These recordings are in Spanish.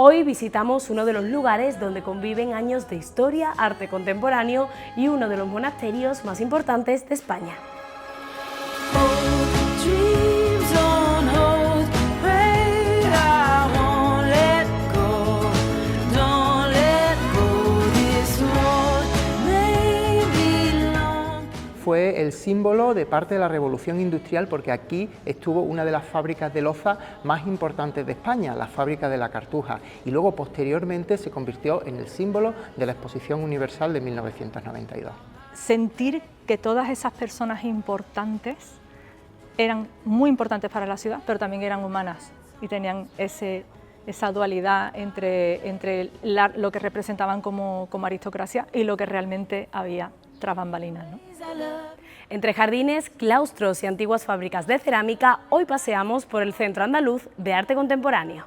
Hoy visitamos uno de los lugares donde conviven años de historia, arte contemporáneo y uno de los monasterios más importantes de España. Fue el símbolo de parte de la Revolución Industrial porque aquí estuvo una de las fábricas de loza más importantes de España, la fábrica de la Cartuja, y luego posteriormente se convirtió en el símbolo de la Exposición Universal de 1992. Sentir que todas esas personas importantes eran muy importantes para la ciudad, pero también eran humanas y tenían esa dualidad entre lo que representaban como aristocracia y lo que realmente había tras bambalinas, ¿no? Entre jardines, claustros y antiguas fábricas de cerámica, hoy paseamos por el Centro Andaluz de Arte Contemporáneo.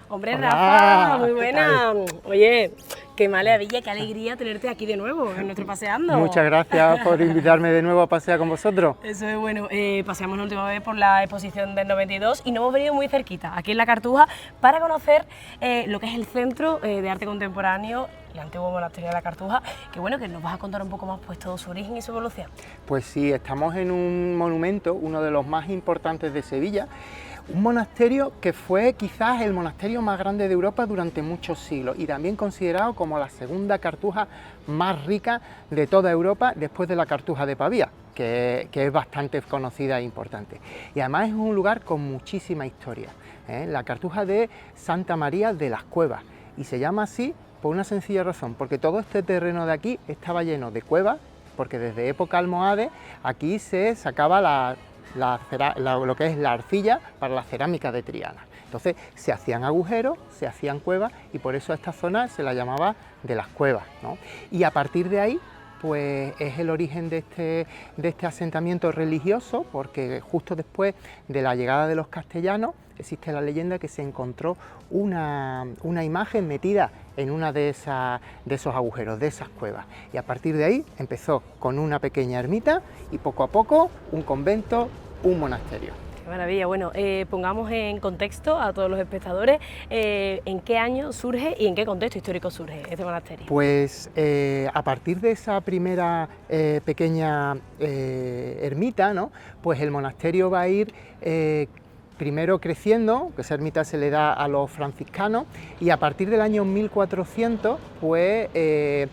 Hombre, Rafa, muy buena. Oye, qué maravilla, qué alegría tenerte aquí de nuevo en nuestro Paseando. Muchas gracias por invitarme de nuevo a pasear con vosotros. Eso es bueno. Paseamos la última vez por la exposición del 92 y nos hemos venido muy cerquita, aquí en la Cartuja, para conocer lo que es el Centro de Arte Contemporáneo, el antiguo monasterio de la Cartuja, que bueno, que nos vas a contar un poco más pues todo su origen y su evolución. Pues sí, estamos en un monumento, uno de los más importantes de Sevilla, un monasterio que fue quizás el monasterio más grande de Europa durante muchos siglos y también considerado como la segunda cartuja más rica de toda Europa después de la Cartuja de Pavía, que es bastante conocida e importante. Y además es un lugar con muchísima historia, la Cartuja de Santa María de las Cuevas, y se llama así por una sencilla razón, porque todo este terreno de aquí estaba lleno de cuevas, porque desde época almohade aquí se sacaba lo que es la arcilla para la cerámica de Triana. Entonces se hacían agujeros, se hacían cuevas y por eso a esta zona se la llamaba de las cuevas, ¿no? Y a partir de ahí pues es el origen de este asentamiento religioso, porque justo después de la llegada de los castellanos existe la leyenda que se encontró una imagen metida en una de esos agujeros, de esas cuevas, y a partir de ahí empezó con una pequeña ermita y poco a poco un convento, un monasterio. Qué maravilla. Bueno, pongamos en contexto a todos los espectadores en qué año surge y en qué contexto histórico surge este monasterio. Pues a partir de esa primera pequeña ermita, ¿no? Pues el monasterio va a ir primero creciendo, que esa ermita se le da a los franciscanos, y a partir del año 1400 pues el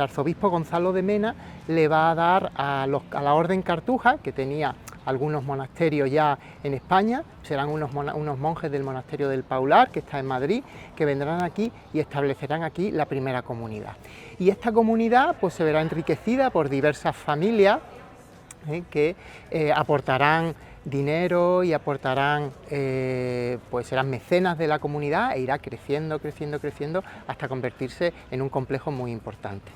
arzobispo Gonzalo de Mena le va a dar a la Orden Cartuja, que tenía algunos monasterios ya en España, serán unos monjes del monasterio del Paular, que está en Madrid, que vendrán aquí y establecerán aquí la primera comunidad. Y esta comunidad pues se verá enriquecida por diversas familias que aportarán dinero y aportarán, pues serán mecenas de la comunidad e irá creciendo hasta convertirse en un complejo muy importante.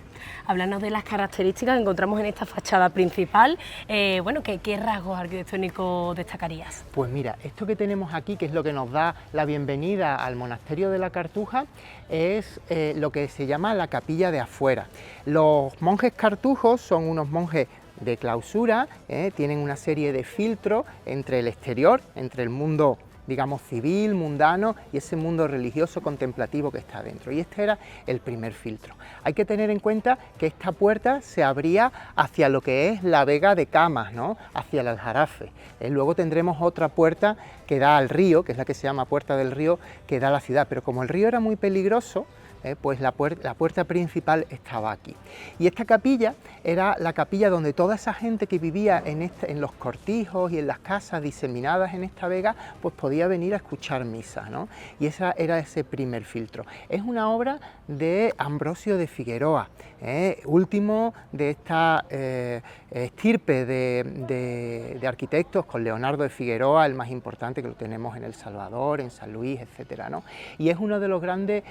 Háblanos de las características que encontramos en esta fachada principal. Bueno, ¿qué rasgos arquitectónicos destacarías? Pues mira, esto que tenemos aquí, que es lo que nos da la bienvenida al monasterio de la Cartuja, es lo que se llama la capilla de afuera. Los monjes cartujos son unos monjes de clausura, tienen una serie de filtros entre el exterior, entre el mundo, digamos, civil, mundano, y ese mundo religioso contemplativo que está dentro. Y este era el primer filtro. Hay que tener en cuenta que esta puerta se abría hacia lo que es la Vega de Camas, ¿no? Hacia el Aljarafe. Luego tendremos otra puerta que da al río, que es la que se llama Puerta del Río, que da a la ciudad. Pero como el río era muy peligroso, pues la puerta principal estaba aquí. Y esta capilla era la capilla donde toda esa gente que vivía en los cortijos y en las casas diseminadas en esta vega, pues podía venir a escuchar misa, ¿no? Y ese era ese primer filtro. Es una obra de Ambrosio de Figueroa, último de esta estirpe de arquitectos, con Leonardo de Figueroa, el más importante, que lo tenemos en El Salvador, en San Luis, etcétera, ¿no? Y es uno de los grandes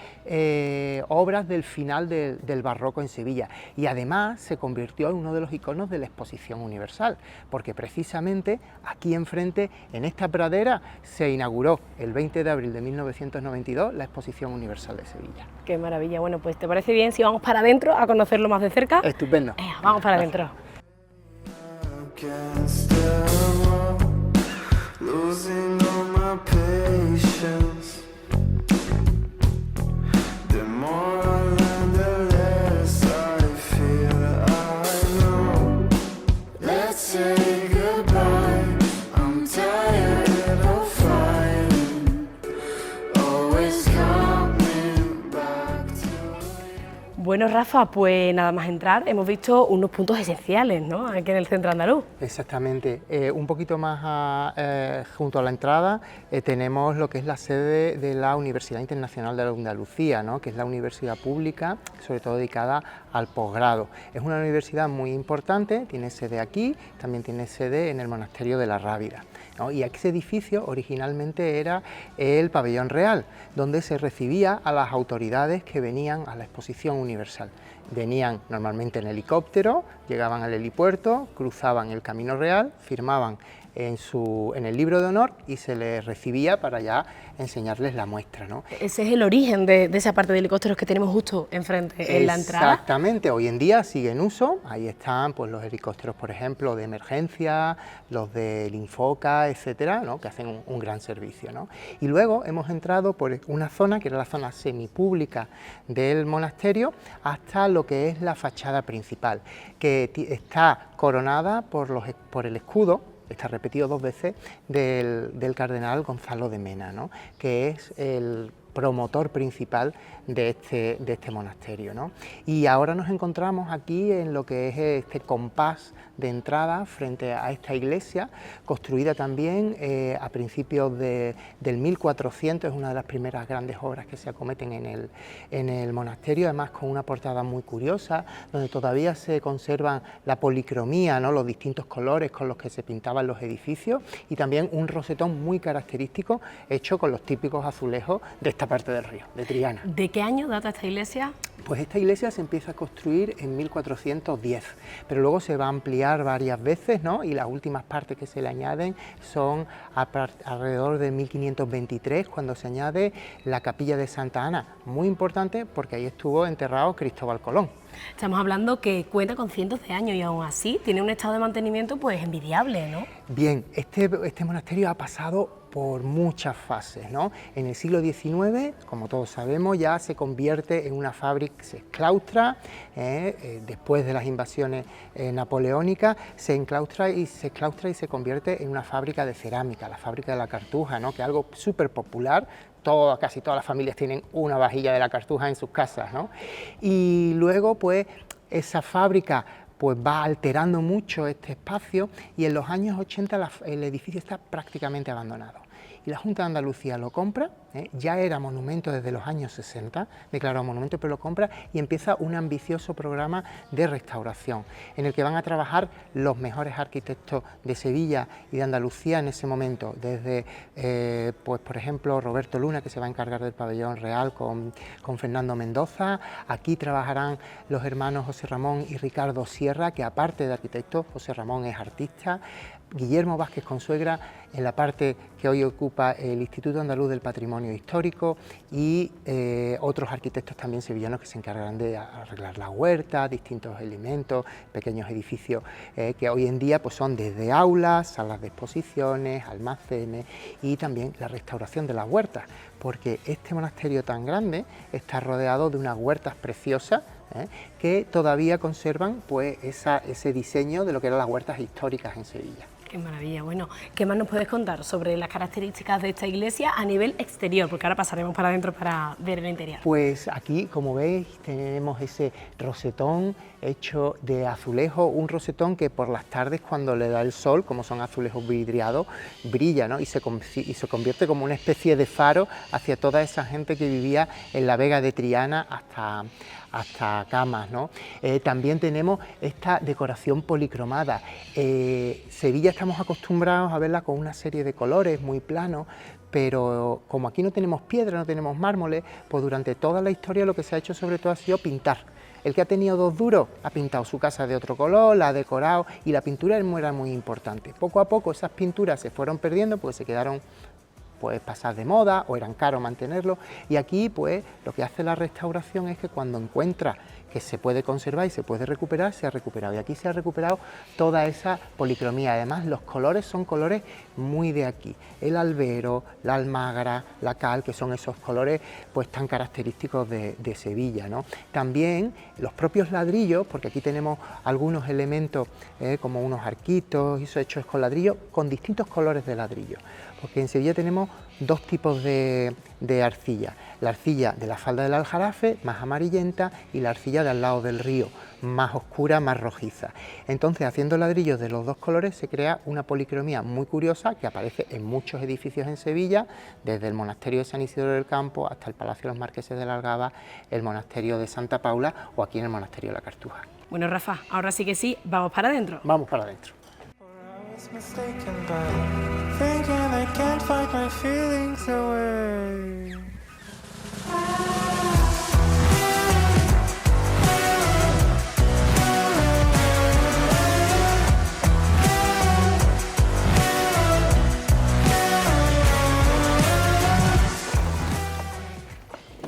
obras del final del barroco en Sevilla, y además se convirtió en uno de los iconos de la Exposición Universal, porque precisamente aquí enfrente, en esta pradera, se inauguró el 20 de abril de 1992 la Exposición Universal de Sevilla. Qué maravilla. Bueno, pues ¿te parece bien si vamos para adentro a conocerlo más de cerca? Estupendo. Vamos para adentro. Bueno, Rafa, pues nada más entrar, hemos visto unos puntos esenciales, ¿no?, aquí en el centro andaluz. Exactamente. Un poquito más junto a la entrada tenemos lo que es la sede de la Universidad Internacional de Andalucía, ¿no?, que es la universidad pública, sobre todo dedicada al posgrado. Es una universidad muy importante, tiene sede aquí, también tiene sede en el Monasterio de la Rábida, ¿no? Y ese edificio originalmente era el Pabellón Real, donde se recibía a las autoridades que venían a la Exposición Universal. Venían normalmente en helicóptero, llegaban al helipuerto, cruzaban el Camino Real, firmaban en el libro de honor y se les recibía para ya enseñarles la muestra, ¿no? Ese es el origen de esa parte de helicópteros que tenemos justo enfrente, en la entrada. Exactamente, hoy en día sigue en uso, ahí están pues los helicópteros, por ejemplo, de emergencia, los del Infoca, etcétera, ¿no?, que hacen un gran servicio, ¿no? Y luego hemos entrado por una zona que era la zona semipública del monasterio hasta lo que es la fachada principal, que está coronada por el escudo, está repetido 2 veces, del cardenal Gonzalo de Mena, ¿no?, que es el promotor principal de este monasterio, ¿no? Y ahora nos encontramos aquí en lo que es este compás de entrada frente a esta iglesia, construida también a principios del 1400, es una de las primeras grandes obras que se acometen en el monasterio, además con una portada muy curiosa, donde todavía se conservan la policromía, ¿no?, los distintos colores con los que se pintaban los edificios, y también un rosetón muy característico hecho con los típicos azulejos de esta parte del río, de Triana. ¿De qué año data esta iglesia? Pues esta iglesia se empieza a construir en 1410, pero luego se va a ampliar varias veces, ¿no?, y las últimas partes que se le añaden son alrededor de 1523, cuando se añade la capilla de Santa Ana, muy importante porque ahí estuvo enterrado Cristóbal Colón. Estamos hablando que cuenta con cientos de años y aún así tiene un estado de mantenimiento pues envidiable, ¿no? Bien, este monasterio ha pasado por muchas fases, ¿no? En el siglo XIX, como todos sabemos, ya se convierte en una fábrica, se exclaustra, después de las invasiones napoleónicas, se exclaustra y se convierte en una fábrica de cerámica, la fábrica de la Cartuja, ¿no?, que es algo súper popular. Casi todas las familias tienen una vajilla de la Cartuja en sus casas, ¿no? Y luego, pues, esa fábrica pues va alterando mucho este espacio, y en los años 80 el edificio está prácticamente abandonado. Y la Junta de Andalucía lo compra, ya era monumento desde los años 60, declarado monumento, pero lo compra y empieza un ambicioso programa de restauración, en el que van a trabajar los mejores arquitectos de Sevilla y de Andalucía en ese momento, desde, pues por ejemplo, Roberto Luna, que se va a encargar del Pabellón Real con Fernando Mendoza. Aquí trabajarán los hermanos José Ramón y Ricardo Sierra, que aparte de arquitecto, José Ramón es artista. Guillermo Vázquez Consuegra en la parte que hoy ocupa el Instituto Andaluz del Patrimonio Histórico, y otros arquitectos también sevillanos que se encargarán de arreglar las huertas, distintos elementos, pequeños edificios que hoy en día pues son desde aulas, salas de exposiciones, almacenes, y también la restauración de las huertas, porque este monasterio tan grande está rodeado de unas huertas preciosas que todavía conservan pues ese diseño de lo que eran las huertas históricas en Sevilla. Qué maravilla. Bueno, ¿qué más nos puedes contar sobre las características de esta iglesia a nivel exterior? Porque ahora pasaremos para adentro para ver el interior. Pues aquí, como veis, tenemos ese rosetón hecho de azulejo, un rosetón que por las tardes, cuando le da el sol, como son azulejos vidriados, brilla, ¿no?, y se convierte como una especie de faro hacia toda esa gente que vivía en la Vega de Triana hasta Camas, ¿no? También tenemos esta decoración policromada. Sevilla estamos acostumbrados a verla con una serie de colores muy planos, pero como aquí no tenemos piedra, no tenemos mármoles, pues durante toda la historia lo que se ha hecho sobre todo ha sido pintar. El que ha tenido 2 duros ha pintado su casa de otro color, la ha decorado, y la pintura era muy importante. Poco a poco esas pinturas se fueron perdiendo porque se quedaron pues pasar de moda o eran caros mantenerlo, y aquí pues lo que hace la restauración es que cuando encuentra que se puede conservar y se puede recuperar, se ha recuperado, y aquí se ha recuperado toda esa policromía. Además los colores son colores muy de aquí, el albero, la almagra, la cal, que son esos colores pues tan característicos de Sevilla, ¿no? También los propios ladrillos, porque aquí tenemos algunos elementos como unos arquitos, eso hechos con ladrillo, con distintos colores de ladrillo, porque en Sevilla tenemos 2 tipos de arcilla, la arcilla de la falda del Aljarafe, más amarillenta, y la arcilla de al lado del río, más oscura, más rojiza. Entonces, haciendo ladrillos de los 2 colores se crea una policromía muy curiosa que aparece en muchos edificios en Sevilla, desde el monasterio de San Isidro del Campo hasta el Palacio de los Marqueses de la Algaba, el monasterio de Santa Paula o aquí en el monasterio de la Cartuja. Bueno, Rafa, ahora sí que sí, vamos para adentro. Vamos para adentro.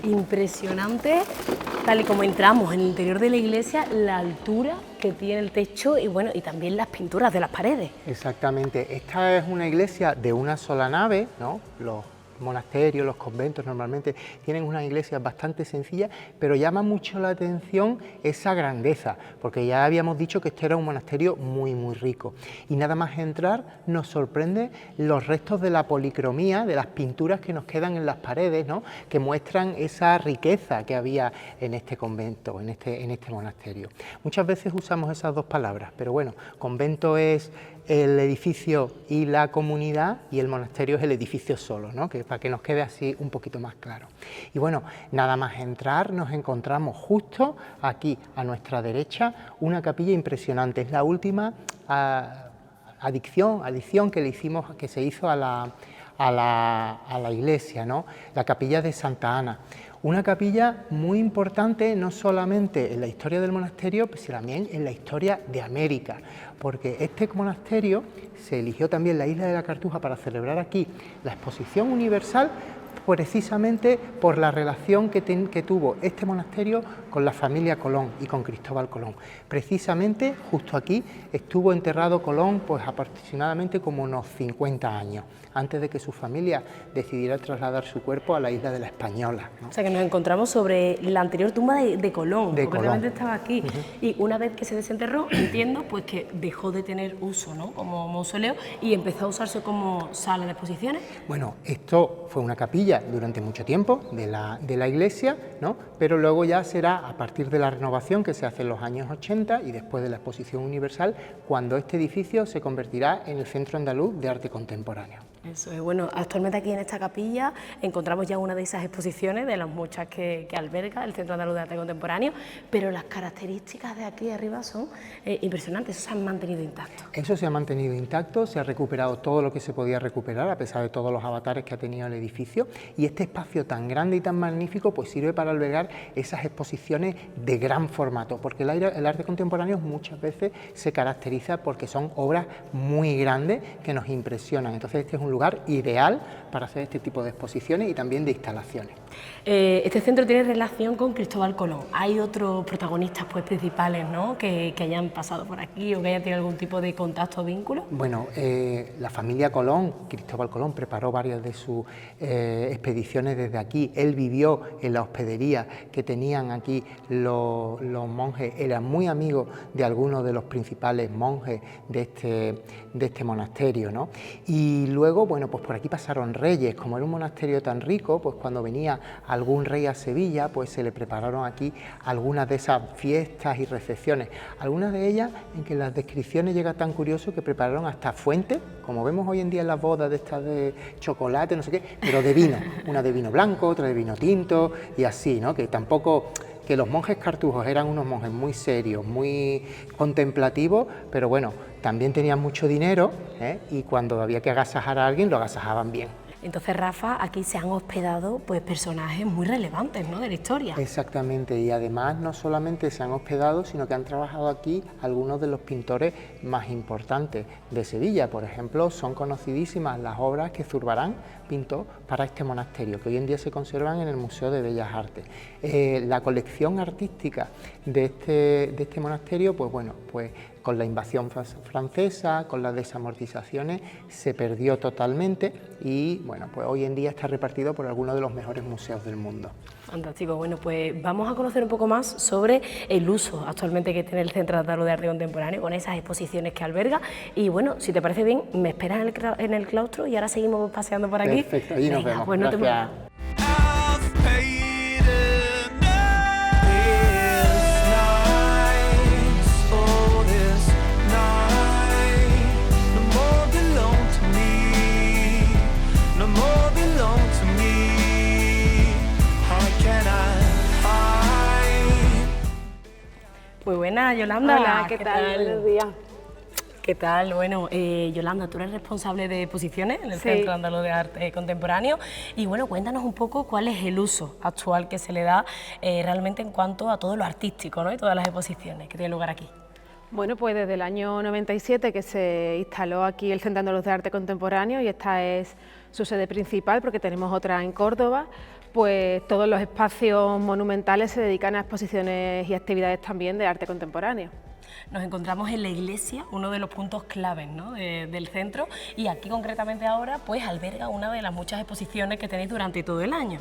Impresionante, tal y como entramos en el interior de la iglesia, la altura que tiene el techo y bueno, y también las pinturas de las paredes. Exactamente, esta es una iglesia de una sola nave, ¿no? Los monasterios, los conventos normalmente tienen unas iglesias bastante sencillas, pero llama mucho la atención esa grandeza, porque ya habíamos dicho que este era un monasterio muy rico, y nada más entrar nos sorprende los restos de la policromía, de las pinturas que nos quedan en las paredes, ¿no? Que muestran esa riqueza que había en este convento, en este monasterio. Muchas veces usamos esas 2 palabras, pero bueno, convento es el edificio y la comunidad, y el monasterio es el edificio solo, ¿no? Que para que nos quede así un poquito más claro. Y bueno, nada más entrar nos encontramos justo aquí a nuestra derecha una capilla impresionante. Es la última adición que se hizo a la iglesia, ¿no? La capilla de Santa Ana. Una capilla muy importante no solamente en la historia del monasterio, sino también en la historia de América, porque este monasterio se eligió también la isla de la Cartuja para celebrar aquí la Exposición Universal, precisamente por la relación que tuvo este monasterio con la familia Colón y con Cristóbal Colón. Precisamente justo aquí estuvo enterrado Colón pues aproximadamente como unos 50 años, antes de que su familia decidiera trasladar su cuerpo a la isla de la Española, ¿no? O sea que nos encontramos sobre la anterior tumba de Colón, de concretamente Colón. estaba aquí, y una vez que se desenterró, entiendo pues que dejó de tener uso, ¿no? Como mausoleo, y empezó a usarse como sala de exposiciones. Bueno, esto fue una capilla durante mucho tiempo de la iglesia, ¿no? Pero luego ya será a partir de la renovación que se hace en los años 80 y después de la Exposición Universal, cuando este edificio se convertirá en el Centro Andaluz de Arte Contemporáneo. Eso es, bueno, actualmente aquí en esta capilla encontramos ya una de esas exposiciones, de las muchas que alberga el Centro Andaluz de Arte Contemporáneo, pero las características de aquí arriba son impresionantes, eso se han mantenido intactos. Eso se ha mantenido intacto, se ha recuperado todo lo que se podía recuperar, a pesar de todos los avatares que ha tenido el edificio, y este espacio tan grande y tan magnífico pues sirve para albergar esas exposiciones de gran formato, porque el arte contemporáneo muchas veces se caracteriza porque son obras muy grandes que nos impresionan. Entonces este es un lugar ideal para hacer este tipo de exposiciones y también de instalaciones. Este centro tiene relación con Cristóbal Colón. ¿Hay otros protagonistas pues, principales, ¿no? que hayan pasado por aquí o que hayan tenido algún tipo de contacto o vínculo? Bueno, la familia Colón, Cristóbal Colón, preparó varias de sus expediciones desde aquí. Él vivió en la hospedería que tenían aquí los monjes, era muy amigo de algunos de los principales monjes de este monasterio, ¿no? Y luego, bueno, pues por aquí pasaron reyes. Como era un monasterio tan rico, pues cuando venía algún rey a Sevilla, pues se le prepararon aquí algunas de esas fiestas y recepciones. Algunas de ellas en que las descripciones llega tan curioso que prepararon hasta fuentes, como vemos hoy en día en las bodas de estas de chocolate, no sé qué, pero de vino. Una de vino blanco, otra de vino tinto y así, ¿no? Que tampoco... que los monjes cartujos eran unos monjes muy serios, muy contemplativos, pero bueno, también tenían mucho dinero, y cuando había que agasajar a alguien, lo agasajaban bien. Entonces, Rafa, aquí se han hospedado pues personajes muy relevantes, ¿no?, de la historia. Exactamente, y además no solamente se han hospedado, sino que han trabajado aquí algunos de los pintores más importantes de Sevilla. Por ejemplo, son conocidísimas las obras que Zurbarán pintó para este monasterio, que hoy en día se conservan en el Museo de Bellas Artes. La colección artística de este monasterio, pues bueno, pues con la invasión francesa, con las desamortizaciones, se perdió totalmente y bueno, pues hoy en día está repartido por algunos de los mejores museos del mundo. Fantástico, bueno, pues vamos a conocer un poco más sobre el uso actualmente que tiene el Centro Andaluz de Arte Contemporáneo con esas exposiciones que alberga y bueno, si te parece bien, me esperas en el claustro y ahora seguimos paseando por aquí. Perfecto, allí nos vemos. Pues no te Gracias. Pues buena, Yolanda. Hola, ¿qué tal? Buenos días. ¿Qué tal? Bueno, Yolanda, tú eres responsable de exposiciones en el Sí. Centro Andaluz de Arte Contemporáneo y bueno, cuéntanos un poco cuál es el uso actual que se le da realmente en cuanto a todo lo artístico, ¿no?, y todas las exposiciones que tienen lugar aquí. Bueno, pues desde el año 97 que se instaló aquí el Centro Andaluz de Arte Contemporáneo y esta es su sede principal porque tenemos otra en Córdoba, pues todos los espacios monumentales se dedican a exposiciones y actividades también de arte contemporáneo. Nos encontramos en la iglesia, uno de los puntos claves, ¿no?, del centro, y aquí concretamente ahora pues alberga una de las muchas exposiciones que tenéis durante todo el año.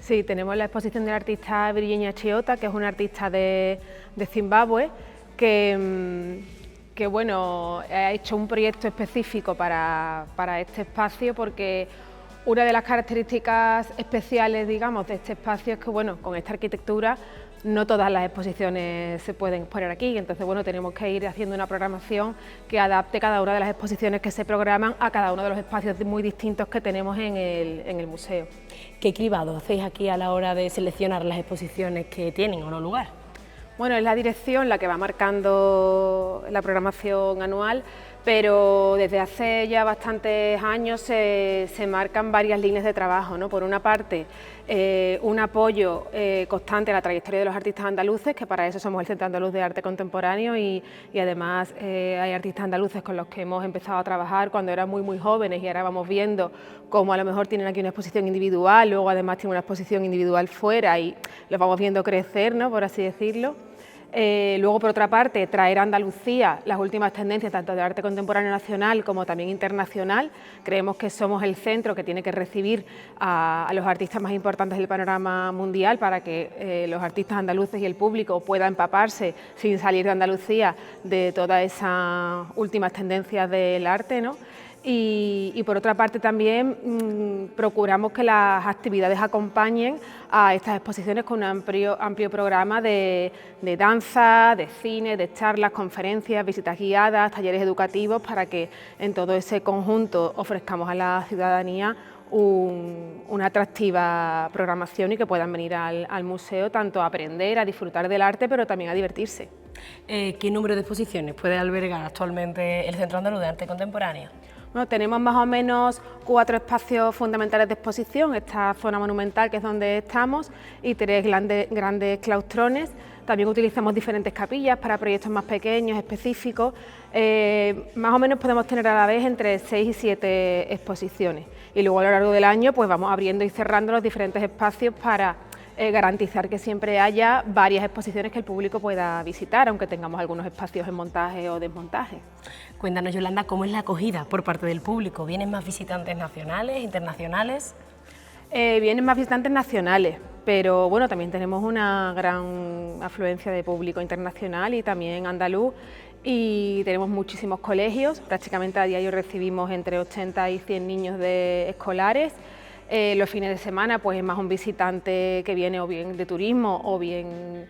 Sí, tenemos la exposición del artista Virginia Chiota, que es una artista de Zimbabue, que bueno, ha hecho un proyecto específico para este espacio porque una de las características especiales, digamos, de este espacio es que, bueno, con esta arquitectura no todas las exposiciones se pueden poner aquí, entonces, bueno, tenemos que ir haciendo una programación que adapte cada una de las exposiciones que se programan a cada uno de los espacios muy distintos que tenemos en el museo. ¿Qué cribado hacéis aquí a la hora de seleccionar las exposiciones que tienen o no lugar? Bueno, es la dirección la que va marcando la programación anual, pero desde hace ya bastantes años se marcan varias líneas de trabajo, ¿no? Por una parte, un apoyo constante a la trayectoria de los artistas andaluces, que para eso somos el Centro Andaluz de Arte Contemporáneo y además hay artistas andaluces con los que hemos empezado a trabajar cuando eran muy jóvenes y ahora vamos viendo cómo a lo mejor tienen aquí una exposición individual, luego además tienen una exposición individual fuera y los vamos viendo crecer, ¿no?, por así decirlo. Luego, por otra parte, traer a Andalucía las últimas tendencias tanto de arte contemporáneo nacional como también internacional. Creemos que somos el centro que tiene que recibir a los artistas más importantes del panorama mundial para que los artistas andaluces y el público puedan empaparse sin salir de Andalucía de todas esas últimas tendencias del arte, ¿no? Y por otra parte también procuramos que las actividades acompañen a estas exposiciones con un amplio programa de danza, de cine, de charlas, conferencias, visitas guiadas, talleres educativos para que en todo ese conjunto ofrezcamos a la ciudadanía una atractiva programación y que puedan venir al museo tanto a aprender, a disfrutar del arte, pero también a divertirse. ¿Qué número de exposiciones puede albergar actualmente el Centro Andaluz de Arte Contemporáneo? Bueno, tenemos más o menos 4 espacios fundamentales de exposición, esta zona monumental que es donde estamos y 3 grandes claustrones. También utilizamos diferentes capillas para proyectos más pequeños, específicos. Más o menos podemos tener a la vez entre 6 y 7 exposiciones. Y luego a lo largo del año pues vamos abriendo y cerrando los diferentes espacios para garantizar que siempre haya varias exposiciones que el público pueda visitar, aunque tengamos algunos espacios en montaje o desmontaje. Cuéntanos, Yolanda, ¿cómo es la acogida por parte del público? ¿Vienen más visitantes nacionales, internacionales? Vienen más visitantes nacionales, pero bueno, también tenemos una gran afluencia de público internacional y también andaluz, y tenemos muchísimos colegios, prácticamente a diario recibimos entre 80 y 100 niños escolares. Los fines de semana pues es más un visitante que viene o bien de turismo o bien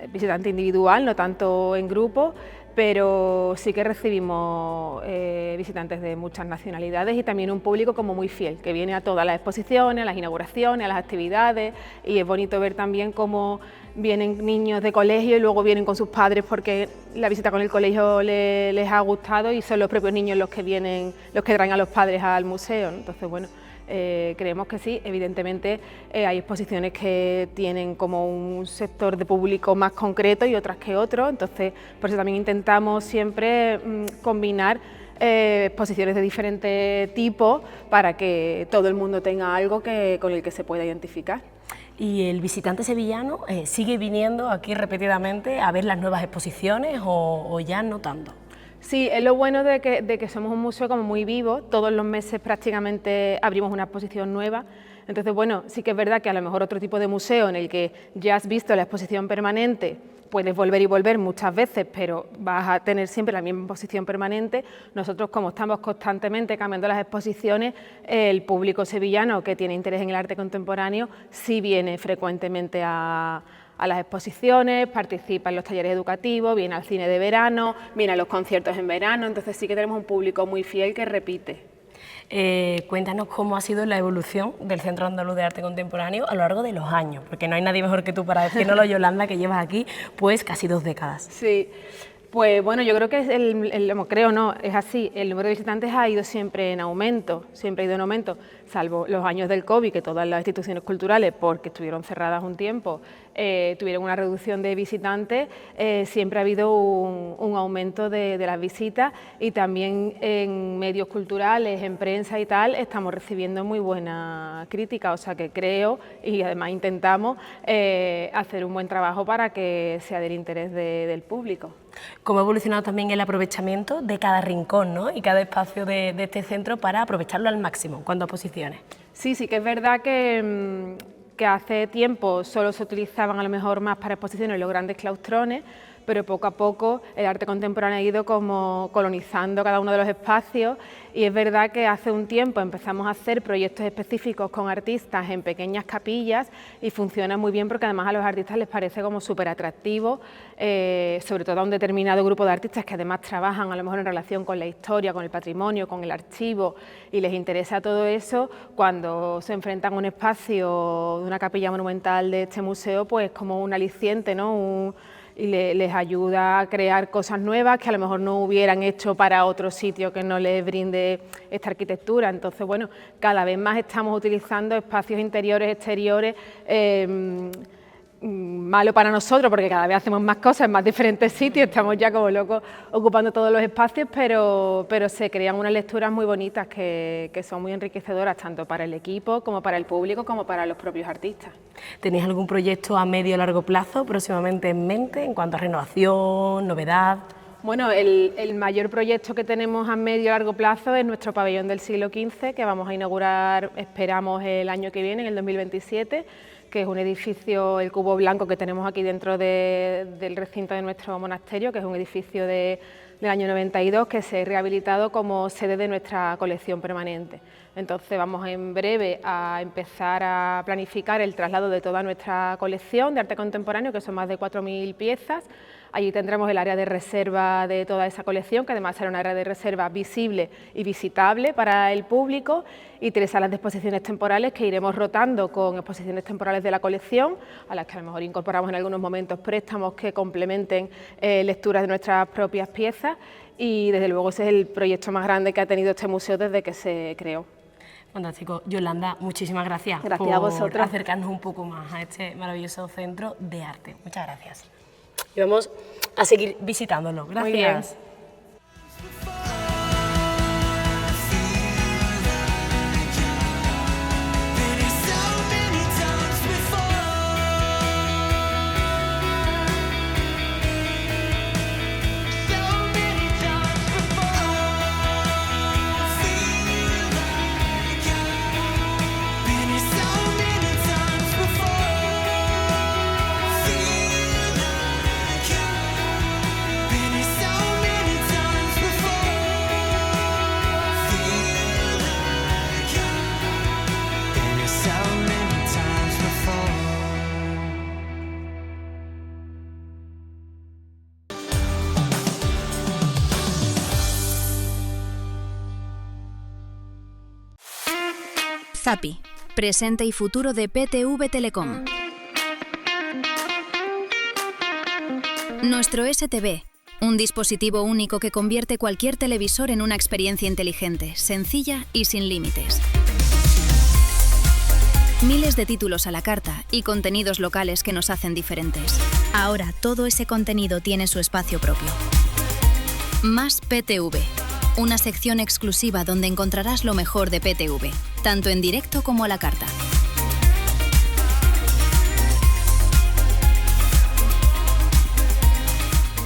visitante individual, no tanto en grupo, pero sí que recibimos visitantes de muchas nacionalidades y también un público como muy fiel, que viene a todas las exposiciones, a las inauguraciones, a las actividades, y es bonito ver también cómo vienen niños de colegio y luego vienen con sus padres porque la visita con el colegio les ha gustado y son los propios niños los que vienen, los que traen a los padres al museo, ¿no? Entonces, bueno, Creemos que sí, evidentemente hay exposiciones que tienen como un sector de público más concreto y otras que otro, entonces por eso también intentamos siempre combinar exposiciones de diferentes tipos para que todo el mundo tenga algo con el que se pueda identificar. ¿Y el visitante sevillano sigue viniendo aquí repetidamente a ver las nuevas exposiciones o ya no tanto? Sí, es lo bueno de que somos un museo como muy vivo, todos los meses prácticamente abrimos una exposición nueva, entonces bueno, sí que es verdad que a lo mejor otro tipo de museo en el que ya has visto la exposición permanente, puedes volver y volver muchas veces, pero vas a tener siempre la misma exposición permanente. Nosotros, como estamos constantemente cambiando las exposiciones, el público sevillano que tiene interés en el arte contemporáneo sí viene frecuentemente a las exposiciones, participa en los talleres educativos, viene al cine de verano, viene a los conciertos en verano, entonces sí que tenemos un público muy fiel que repite. Cuéntanos cómo ha sido la evolución del Centro Andaluz de Arte Contemporáneo a lo largo de los años, porque no hay nadie mejor que tú para decírnoslo, Yolanda, que llevas aquí pues casi 2 décadas. Sí, pues bueno, yo creo que es así, el número de visitantes ha ido siempre en aumento, siempre ha ido en aumento, salvo los años del COVID, que todas las instituciones culturales, porque estuvieron cerradas un tiempo, tuvieron una reducción de visitantes, siempre ha habido un aumento de las visitas y también en medios culturales, en prensa y tal, estamos recibiendo muy buena crítica, o sea que creo y además intentamos hacer un buen trabajo para que sea del interés del público. Cómo ha evolucionado también el aprovechamiento de cada rincón, ¿no? Y cada espacio de este centro para aprovecharlo al máximo en cuanto a posiciones. Sí, sí que es verdad que hace tiempo solo se utilizaban a lo mejor más para exposiciones los grandes claustrones, pero poco a poco el arte contemporáneo ha ido como colonizando cada uno de los espacios y es verdad que hace un tiempo empezamos a hacer proyectos específicos con artistas en pequeñas capillas y funciona muy bien porque además a los artistas les parece como súper atractivo, sobre todo a un determinado grupo de artistas que además trabajan a lo mejor en relación con la historia, con el patrimonio, con el archivo y les interesa todo eso, cuando se enfrentan a un espacio de una capilla monumental de este museo, pues como un aliciente, ¿no? Y les ayuda a crear cosas nuevas que a lo mejor no hubieran hecho para otro sitio que no les brinde esta arquitectura. Entonces, bueno, cada vez más estamos utilizando espacios interiores, exteriores, malo para nosotros porque cada vez hacemos más cosas en más diferentes sitios, estamos ya como locos ocupando todos los espacios, pero se crean unas lecturas muy bonitas que son muy enriquecedoras tanto para el equipo como para el público como para los propios artistas. ¿Tenéis algún proyecto a medio o largo plazo próximamente en mente en cuanto a renovación, novedad? Bueno, el mayor proyecto que tenemos a medio y largo plazo es nuestro pabellón del siglo XV, que vamos a inaugurar, esperamos, el año que viene, en el 2027, que es un edificio, el Cubo Blanco, que tenemos aquí dentro del recinto de nuestro monasterio, que es un edificio del año 92, que se ha rehabilitado como sede de nuestra colección permanente. Entonces vamos en breve a empezar a planificar el traslado de toda nuestra colección de arte contemporáneo, que son más de 4.000 piezas. Allí tendremos el área de reserva de toda esa colección, que además será un área de reserva visible y visitable para el público, y 3 salas de exposiciones temporales que iremos rotando con exposiciones temporales de la colección, a las que a lo mejor incorporamos en algunos momentos préstamos que complementen lecturas de nuestras propias piezas, y desde luego ese es el proyecto más grande que ha tenido este museo desde que se creó. Fantástico. Yolanda, muchísimas gracias a vosotros por acercarnos un poco más a este maravilloso centro de arte. Muchas gracias. Y vamos a seguir visitándolo. Gracias. Muy bien. Zapi, presente y futuro de PTV Telecom. Nuestro STV, un dispositivo único que convierte cualquier televisor en una experiencia inteligente, sencilla y sin límites. Miles de títulos a la carta y contenidos locales que nos hacen diferentes. Ahora todo ese contenido tiene su espacio propio. Más PTV, una sección exclusiva donde encontrarás lo mejor de PTV, tanto en directo como a la carta.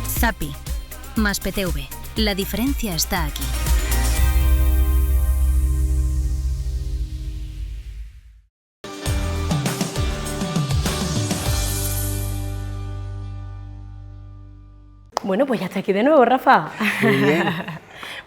Zapi, más PTV. La diferencia está aquí. Bueno, pues ya está aquí de nuevo, Rafa. Muy bien.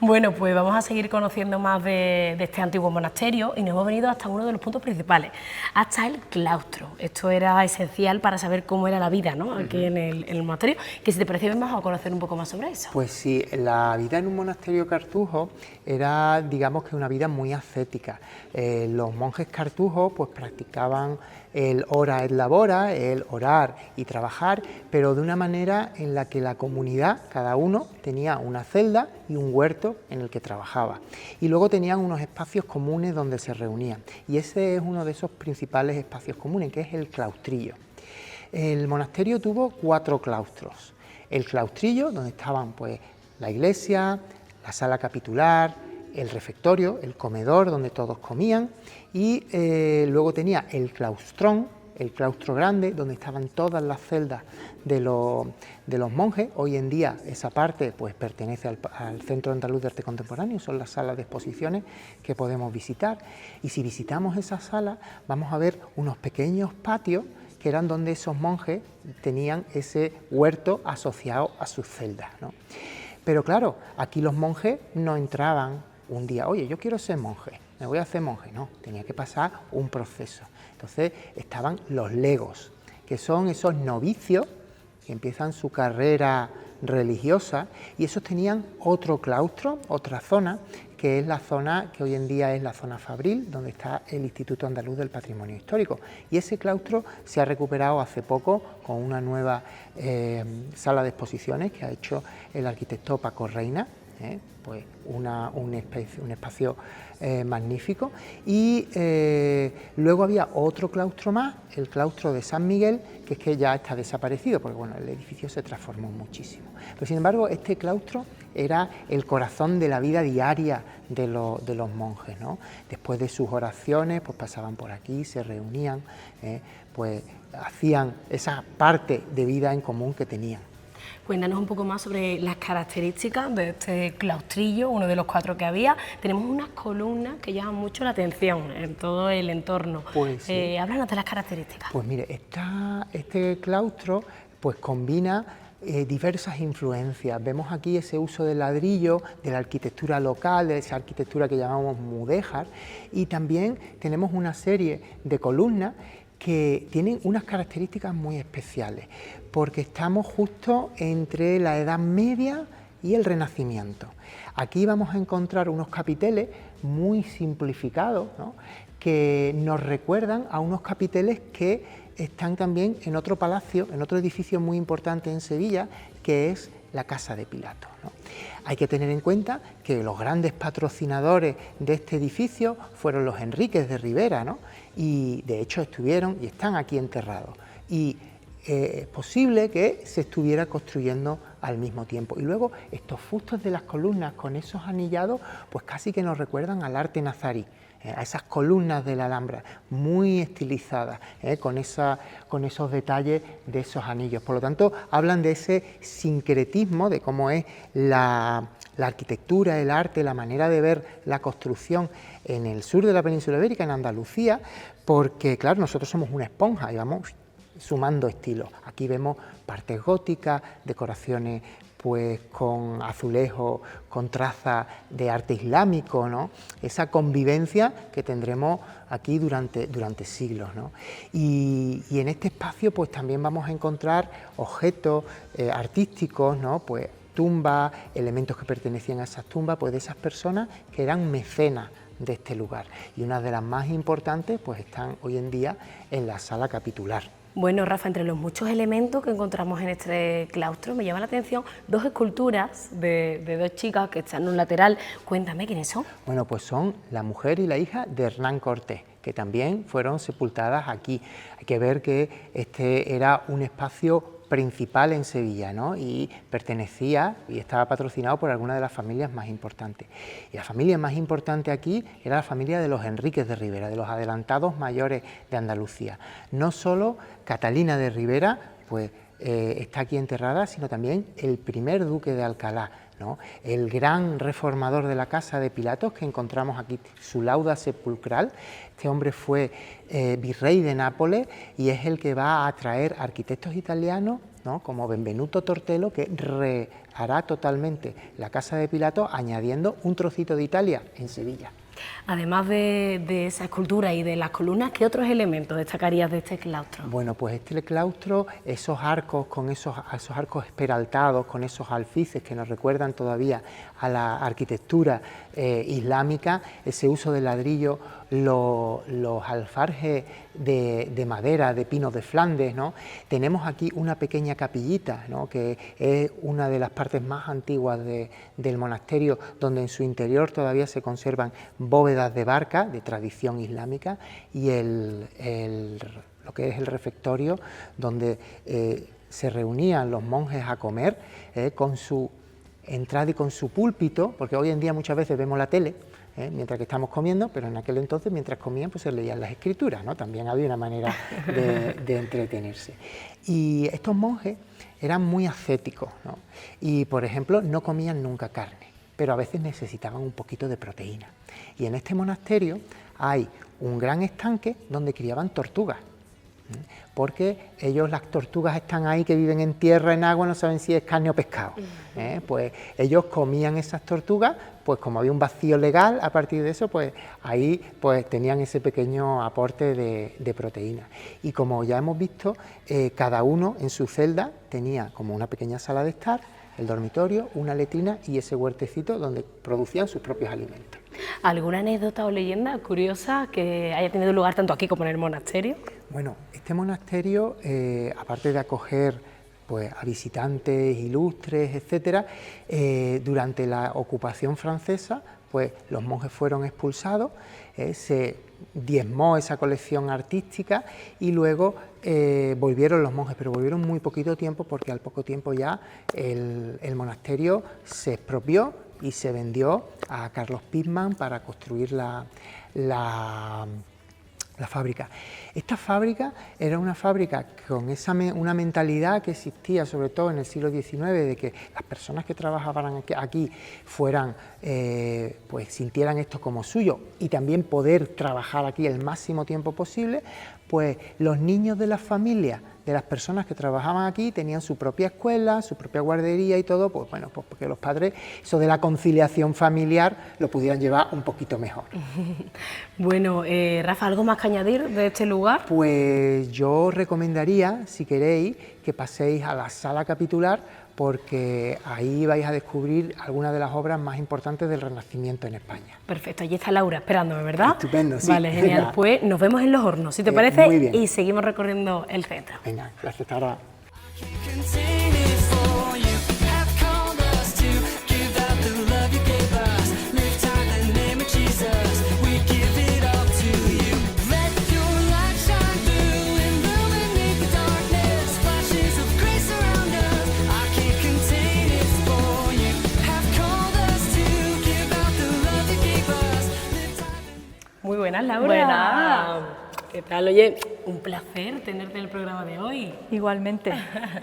Bueno, pues vamos a seguir conociendo más de este antiguo monasterio y nos hemos venido hasta uno de los puntos principales, hasta el claustro. Esto era esencial para saber cómo era la vida, ¿no?, aquí en el monasterio, que si te parece bien vamos a conocer un poco más sobre eso. Pues sí, la vida en un monasterio cartujo era, digamos que una vida muy ascética. Los monjes cartujos pues practicaban el ora et labora, el orar y trabajar, pero de una manera en la que la comunidad, cada uno, tenía una celda y un huerto en el que trabajaba. Y luego tenían unos espacios comunes donde se reunían. Y ese es uno de esos principales espacios comunes, que es el claustrillo. El monasterio tuvo 4 claustros. El claustrillo, donde estaban pues la iglesia, la sala capitular, el refectorio, el comedor donde todos comían, y luego tenía el claustrón, el claustro grande, donde estaban todas las celdas de los monjes. Hoy en día esa parte pues pertenece al Centro Andaluz de Arte Contemporáneo, son las salas de exposiciones que podemos visitar, y si visitamos esa sala vamos a ver unos pequeños patios que eran donde esos monjes tenían ese huerto asociado a sus celdas, ¿no? Pero claro, aquí los monjes no entraban un día, oye, yo quiero ser monje, me voy a hacer monje, no, tenía que pasar un proceso. Entonces estaban los legos, que son esos novicios que empiezan su carrera religiosa, y esos tenían otro claustro, otra zona, que es la zona que hoy en día es la zona Fabril, donde está el Instituto Andaluz del Patrimonio Histórico. Y ese claustro se ha recuperado hace poco con una nueva sala de exposiciones que ha hecho el arquitecto Paco Reina, pues un espacio magnífico. Y luego había otro claustro más, el claustro de San Miguel, que es que ya está desaparecido, porque bueno, el edificio se transformó muchísimo. Pero sin embargo, este claustro era el corazón de la vida diaria de los monjes, ¿no? Después de sus oraciones, pues pasaban por aquí, se reunían, pues hacían esa parte de vida en común que tenían. Cuéntanos un poco más sobre las características de este claustrillo, uno de los 4 que había. Tenemos unas columnas que llaman mucho la atención en todo el entorno. Pues sí. Háblanos de las características. Pues mire, este claustro pues combina diversas influencias. Vemos aquí ese uso del ladrillo, de la arquitectura local, de esa arquitectura que llamamos mudéjar, y también tenemos una serie de columnas que tienen unas características muy especiales, porque estamos justo entre la Edad Media y el Renacimiento. Aquí vamos a encontrar unos capiteles muy simplificados, ¿no?, que nos recuerdan a unos capiteles que están también en otro palacio, en otro edificio muy importante en Sevilla, que es la Casa de Pilato, ¿no? Hay que tener en cuenta que los grandes patrocinadores de este edificio fueron los Enríquez de Rivera, ¿no?, y de hecho estuvieron y están aquí enterrados, y es posible que se estuviera construyendo al mismo tiempo. Y luego estos fustos de las columnas con esos anillados, pues casi que nos recuerdan al arte nazarí, a esas columnas de la Alhambra, muy estilizadas, con esos detalles de esos anillos. Por lo tanto, hablan de ese sincretismo, de cómo es la arquitectura, el arte, la manera de ver la construcción en el sur de la península ibérica, en Andalucía, porque, claro, nosotros somos una esponja y vamos sumando estilos. Aquí vemos partes góticas, decoraciones pues con azulejos, con trazas de arte islámico, ¿no?, esa convivencia que tendremos aquí durante siglos, ¿no? Y en este espacio pues también vamos a encontrar objetos artísticos, ¿no?, pues tumbas, elementos que pertenecían a esas tumbas, pues de esas personas que eran mecenas de este lugar. Y una de las más importantes pues están hoy en día en la sala capitular. Bueno, Rafa, entre los muchos elementos que encontramos en este claustro, me llama la atención 2 esculturas de 2 chicas que están en un lateral. Cuéntame, ¿quiénes son? Bueno, pues son la mujer y la hija de Hernán Cortés, que también fueron sepultadas aquí. Hay que ver que este era un espacio principal en Sevilla, ¿no? Y pertenecía y estaba patrocinado por alguna de las familias más importantes. Y la familia más importante aquí era la familia de los Enríquez de Ribera, de los adelantados mayores de Andalucía. No solo Catalina de Ribera, pues está aquí enterrada, sino también el primer duque de Alcalá, ¿no? El gran reformador de la casa de Pilatos, que encontramos aquí su lauda sepulcral. Este hombre fue virrey de Nápoles y es el que va a atraer arquitectos italianos, ¿no? Como Benvenuto Tortello, que rehará totalmente la casa de Pilatos, añadiendo un trocito de Italia en Sevilla. Además de esa escultura y de las columnas, ¿qué otros elementos destacarías de este claustro? Bueno, pues este claustro, esos arcos con esos arcos esperaltados, con esos alfices que nos recuerdan todavía a la arquitectura islámica, ese uso del ladrillo, los alfarjes de madera, de pinos de Flandes, ¿no? Tenemos aquí una pequeña capillita, ¿no? Que es una de las partes más antiguas del monasterio, donde en su interior todavía se conservan bóvedas de barca de tradición islámica, y lo que es el refectorio, donde se reunían los monjes a comer con su entrada y con su púlpito, porque hoy en día muchas veces vemos la tele mientras que estamos comiendo, pero en aquel entonces mientras comían pues se leían las escrituras, ¿no? También había una manera de entretenerse. Y estos monjes eran muy ascéticos, ¿no? Y por ejemplo no comían nunca carne, pero a veces necesitaban un poquito de proteína. Y en este monasterio hay un gran estanque donde criaban tortugas, porque ellos, las tortugas están ahí, que viven en tierra, en agua, no saben si es carne o pescado. Pues ellos comían esas tortugas, pues como había un vacío legal, a partir de eso, pues ahí pues tenían ese pequeño aporte de proteína. Y como ya hemos visto, cada uno en su celda tenía como una pequeña sala de estar, el dormitorio, una letrina y ese huertecito donde producían sus propios alimentos. ¿Alguna anécdota o leyenda curiosa que haya tenido lugar tanto aquí como en el monasterio? Bueno, este monasterio, aparte de acoger pues, a visitantes ilustres, etcétera, durante la ocupación francesa, pues los monjes fueron expulsados, se diezmó esa colección artística y luego volvieron los monjes, pero volvieron muy poquito tiempo, porque al poco tiempo ya el monasterio se expropió y se vendió a Carlos Pitman para construir la fábrica. Esta fábrica era una fábrica con una mentalidad que existía sobre todo en el siglo XIX, de que las personas que trabajaban aquí fueran, pues sintieran esto como suyo y también poder trabajar aquí el máximo tiempo posible. Pues los niños de las familias, de las personas que trabajaban aquí, tenían su propia escuela, su propia guardería y todo, pues bueno, pues porque los padres, eso de la conciliación familiar, lo pudieran llevar un poquito mejor. Bueno, Rafa, ¿algo más que añadir de este lugar? Pues yo recomendaría, si queréis, que paséis a la sala capitular, porque ahí vais a descubrir algunas de las obras más importantes del Renacimiento en España. Perfecto, allí está Laura esperándome, ¿verdad? Estupendo, sí. Vale, genial. Venga. Pues nos vemos en Los Hornos, si te parece, muy bien. y seguimos recorriendo el centro. Venga, gracias, hasta ahora. Muy buenas, Laura. Buenas. ¿Qué tal? Oye, un placer tenerte en el programa de hoy. Igualmente,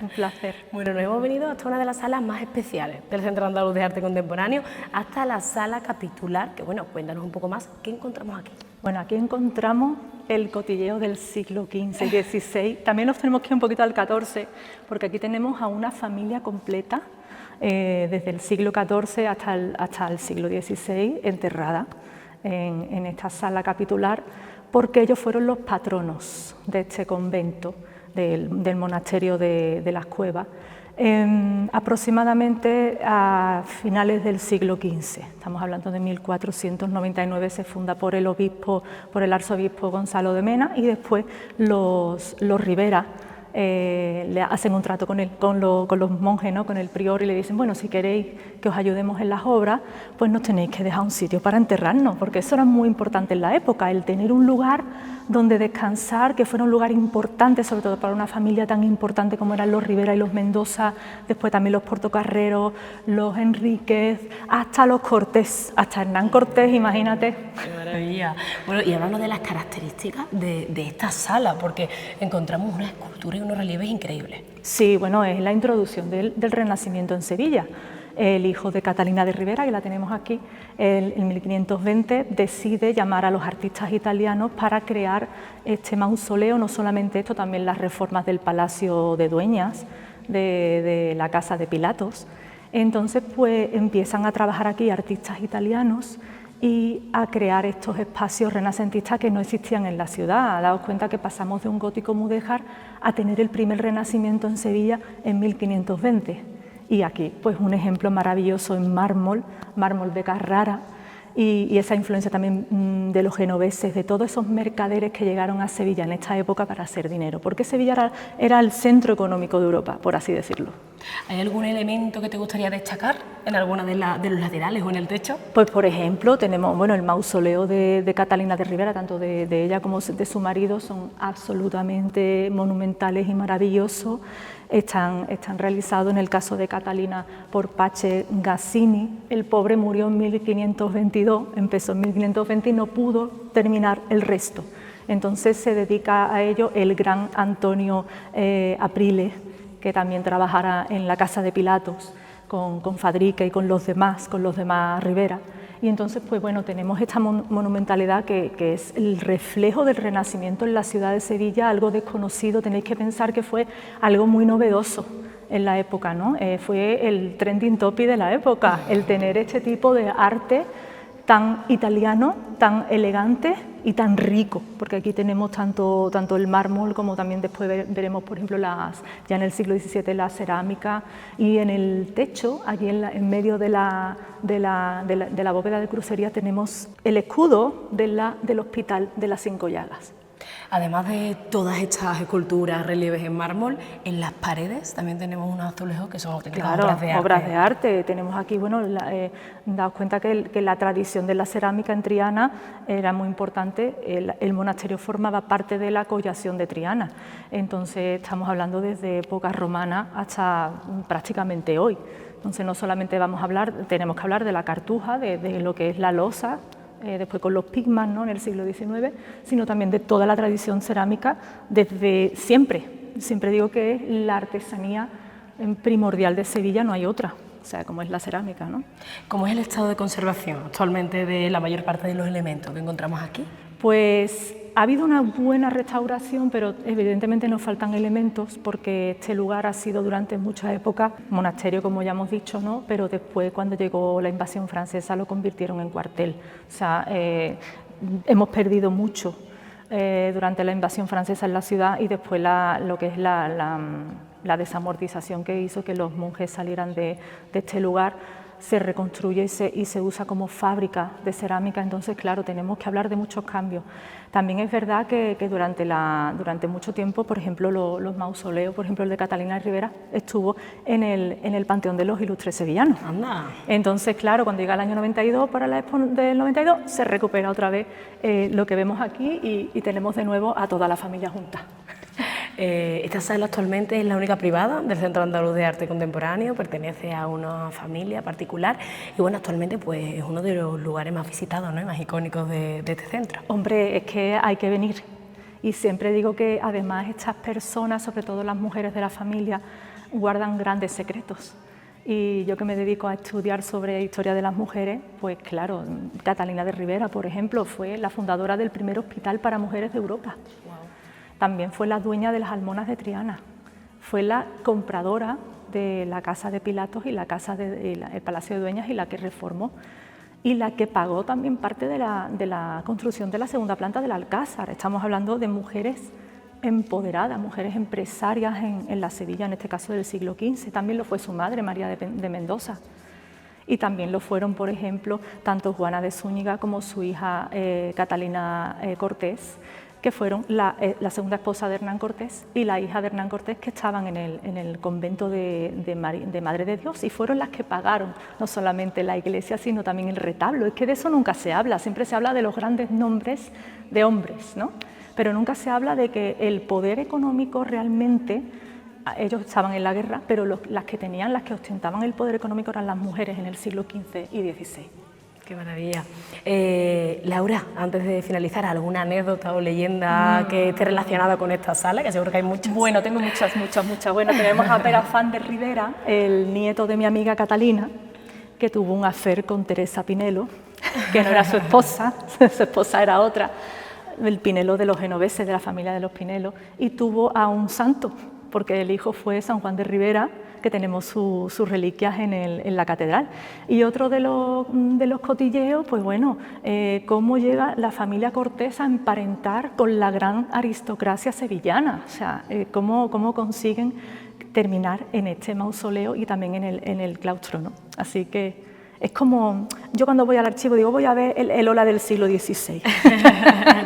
un placer. Bueno, nos hemos venido hasta una de las salas más especiales del Centro Andaluz de Arte Contemporáneo, hasta la sala capitular, que bueno, cuéntanos un poco más, ¿qué encontramos aquí? Bueno, aquí encontramos el cotilleo del siglo XV y XVI. También nos tenemos que ir un poquito al XIV, porque aquí tenemos a una familia completa, desde el siglo XIV hasta el siglo XVI, enterrada en esta sala capitular, porque ellos fueron los patronos de este convento, del monasterio de las Cuevas, aproximadamente a finales del siglo XV. Estamos hablando de 1499, se funda por el arzobispo Gonzalo de Mena, y después los Rivera le hacen un trato con los monjes, ¿no? Con el prior, y le dicen, bueno, si queréis que os ayudemos en las obras, pues nos tenéis que dejar un sitio para enterrarnos, porque eso era muy importante en la época, el tener un lugar donde descansar, que fuera un lugar importante, sobre todo para una familia tan importante como eran los Rivera y los Mendoza, después también los Portocarrero, los Enríquez, hasta los Cortés, hasta Hernán Cortés, imagínate. ¡Qué maravilla! Bueno, y hablando de las características de esta sala, porque encontramos una escultura y unos relieves increíbles. Sí, bueno, es la introducción del Renacimiento en Sevilla. El hijo de Catalina de Rivera, que la tenemos aquí, en 1520 decide llamar a los artistas italianos para crear este mausoleo, no solamente esto, también las reformas del Palacio de Dueñas, de la Casa de Pilatos. Entonces, pues empiezan a trabajar aquí artistas italianos y a crear estos espacios renacentistas que no existían en la ciudad. Daos cuenta que pasamos de un gótico mudéjar a tener el primer Renacimiento en Sevilla en 1520. Y aquí, pues un ejemplo maravilloso en mármol de Carrara, y esa influencia también de los genoveses, de todos esos mercaderes que llegaron a Sevilla en esta época para hacer dinero, porque Sevilla era el centro económico de Europa, por así decirlo. ¿Hay algún elemento que te gustaría destacar en alguna de los laterales o en el techo? Pues por ejemplo tenemos el mausoleo de Catalina de Rivera, tanto de ella como de su marido, son absolutamente monumentales y maravillosos. Están realizados en el caso de Catalina por Pace Gassini. El pobre murió en 1522, empezó en 1520 y no pudo terminar el resto. Entonces se dedica a ello el gran Antonio Aprile, que también trabajará en la Casa de Pilatos con Fadrique y con los demás Rivera. Y entonces, pues bueno, tenemos esta monumentalidad que es el reflejo del Renacimiento en la ciudad de Sevilla, algo desconocido. Tenéis que pensar que fue algo muy novedoso en la época, ¿no? Fue el trending topic de la época, el tener este tipo de arte tan italiano, tan elegante y tan rico, porque aquí tenemos tanto el mármol como también después veremos, por ejemplo, ya en el siglo XVII la cerámica, y en el techo, allí en medio de la bóveda de crucería, tenemos el escudo del Hospital de las Cinco Llagas. Además de todas estas esculturas, relieves en mármol, en las paredes también tenemos unos azulejos que son auténticas obras de arte. Tenemos aquí, daos cuenta que la tradición de la cerámica en Triana era muy importante. El monasterio formaba parte de la collación de Triana, entonces estamos hablando desde época romana hasta prácticamente hoy. Entonces no solamente tenemos que hablar de la cartuja, de lo que es la losa, después con los pigmas, ¿no?, en el siglo XIX, sino también de toda la tradición cerámica desde siempre. Siempre digo que es la artesanía primordial de Sevilla, no hay otra, o sea, como es la cerámica, ¿no? ¿Cómo es el estado de conservación actualmente de la mayor parte de los elementos que encontramos aquí? Pues ha habido una buena restauración, pero evidentemente nos faltan elementos, porque este lugar ha sido durante muchas épocas monasterio, como ya hemos dicho, ¿no? Pero después, cuando llegó la invasión francesa, lo convirtieron en cuartel. O sea, hemos perdido mucho durante la invasión francesa en la ciudad, y después lo que es la desamortización que hizo que los monjes salieran de este lugar. Se reconstruye y se usa como fábrica de cerámica. Entonces, claro, tenemos que hablar de muchos cambios. También es verdad que durante mucho tiempo, por ejemplo, los mausoleos, por ejemplo el de Catalina de Rivera, estuvo en el Panteón de los Ilustres Sevillanos. Anda. Entonces, claro, cuando llega el año 92, para la Expo del 92, se recupera otra vez lo que vemos aquí, y tenemos de nuevo a toda la familia junta. Esta sala actualmente es la única privada del Centro Andaluz de Arte Contemporáneo, pertenece a una familia particular y bueno, actualmente pues es uno de los lugares más visitados, ¿no?, y más icónicos de este centro. Hombre, es que hay que venir, y siempre digo que además estas personas, sobre todo las mujeres de la familia, guardan grandes secretos. Y yo, que me dedico a estudiar sobre historia de las mujeres, pues claro, Catalina de Rivera, por ejemplo, fue la fundadora del primer hospital para mujeres de Europa. Wow. También fue la dueña de las almonas de Triana, fue la compradora de la Casa de Pilatos y el Palacio de Dueñas, y la que reformó, y la que pagó también parte de la construcción de la segunda planta del Alcázar. Estamos hablando de mujeres empoderadas, mujeres empresarias en la Sevilla, en este caso del siglo XV. También lo fue su madre, María de Mendoza. Y también lo fueron, por ejemplo, tanto Juana de Zúñiga como su hija Catalina Cortés, que fueron la segunda esposa de Hernán Cortés y la hija de Hernán Cortés, que estaban en el convento de Madre de Dios, y fueron las que pagaron no solamente la iglesia, sino también el retablo. Es que de eso nunca se habla, siempre se habla de los grandes nombres de hombres, ¿no? Pero nunca se habla de que el poder económico realmente, ellos estaban en la guerra, pero las que ostentaban el poder económico eran las mujeres en el siglo XV y XVI. Qué maravilla. Laura, antes de finalizar, ¿alguna anécdota o leyenda que esté relacionada con esta sala? Que seguro que hay muchas. Bueno, tengo muchas. Bueno, tenemos a Perafán de Rivera, el nieto de mi amiga Catalina, que tuvo un affair con Teresa Pinelo, que no era su esposa, su esposa era otra, el Pinelo de los genoveses, de la familia de los Pinelo, y tuvo a un santo, porque el hijo fue San Juan de Rivera, que tenemos sus reliquias en la catedral. Y otro de los cotilleos, pues bueno, cómo llega la familia Cortés a emparentar con la gran aristocracia sevillana, o sea, cómo consiguen terminar en este mausoleo y también en el claustro, ¿no? Así que es como, yo cuando voy al archivo digo, voy a ver el Ola del siglo XVI.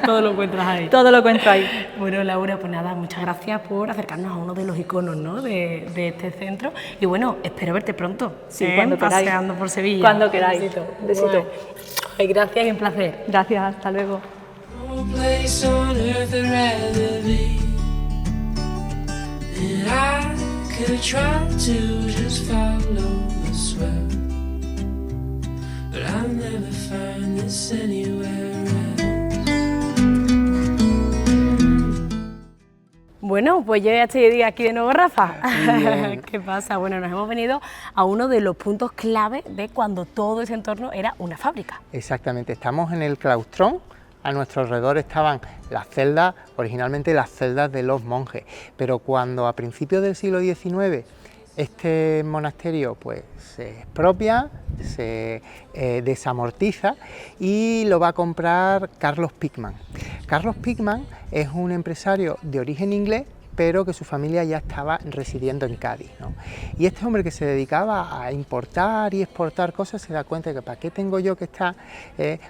Todo lo encuentras ahí. Todo lo encuentro ahí. Bueno, Laura, pues nada, muchas gracias por acercarnos a uno de los iconos, ¿no?, de este centro. Y bueno, espero verte pronto. Sí, cuando queráis. Paseando por Sevilla. Cuando queráis. Un besito. Ay, gracias y un placer. Gracias, hasta luego. But I'll never find this anywhere else. Bueno, pues yo ya estoy aquí de nuevo, Rafa. ¿Qué pasa? Bueno, nos hemos venido a uno de los puntos clave de cuando todo ese entorno era una fábrica. Exactamente, estamos en el claustrón. A nuestro alrededor estaban las celdas, originalmente las celdas de los monjes, pero cuando a principios del siglo XIX este monasterio pues se expropia, se desamortiza y lo va a comprar Carlos Pickman. Carlos Pickman es un empresario de origen inglés, pero que su familia ya estaba residiendo en Cádiz, ¿no? Y este hombre, que se dedicaba a importar y exportar cosas, se da cuenta de que ¿para qué tengo yo que estar